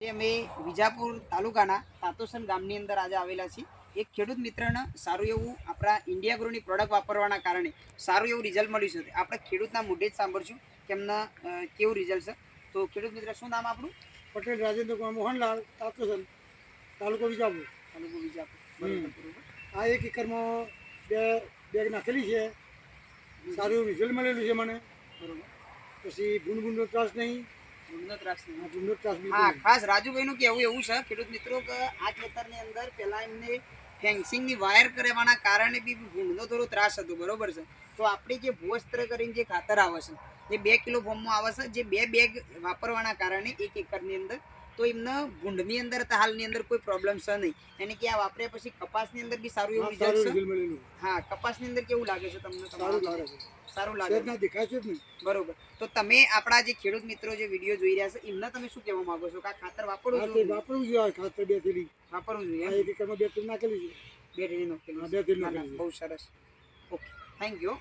અમે વિજાપુર તાલુકાના તાતોસન ગામની અંદર આજે આવેલા છીએ. એક ખેડૂત મિત્રને સારું એવું આપણા ઇન્ડિયા ગ્રોની પ્રોડક્ટ વાપરવાના કારણે સારું એવું રિઝલ્ટ મળ્યું છે. આપણે ખેડૂતના મોઢે જ સાંભળશું કે એમના કેવું રિઝલ્ટ છે. તો ખેડૂત મિત્ર, શું નામ આપણું? પટેલ રાજેન્દ્ર કુમાર મોહનલાલ, તાતોસન, તાલુકો વિજાપુર. તાલુકો વિજાપુર. બરોબર. આ 1 એકરમાં બે બેગ નાખેલી છે. સારું એવું રિઝલ્ટ મળેલું છે મને. બરોબર. પછી ભૂંડનો ત્રાસ નહીં. ભૂંડનો ત્રાસ હા, ખાસ રાજુભાઈનું કહેવું એવું છે ખેડૂત મિત્રો કે આ ખેતરની અંદર પહેલા એમને ફેન્સિંગની વાયર કરવાના કારણે બી ભૂંડનો થોડો ત્રાસ હતો. બરોબર છે. તો આપણે જે ભૂવસ્ત્ર કરીને જે ખાતર આવે છે એ 2 કિલો ફોર્મમાં આવે છે, જે 2 બેગ વાપરવાના કારણે 1 એકરની અંદર તો એમને ભૂંડની અંદર હાલની અંદર કોઈ પ્રોબ્લેમ છે નહીં. એને કે આ વાપર્યા પછી કપાસની અંદર બી સારું એવું રિઝલ્ટ છે. હા, કપાસની અંદર કેવું લાગે છે તમને? સારું લાગે દેખાય છે. બરોબર. તો તમે આપણા જે ખેડૂત મિત્રો જે વિડીયો જોઈ રહ્યા છે એમને તમે શું કહેવા માંગો છો કે આ ખાતર વાપરવું જોઈએ? ખાતર 2 થેલી વાપરવું જોઈએ. 1 એકરમાં 2 થેલી નાખેલી છે. 2 થેલી નાખેલી. બહુ સરસ. Okay, thank you.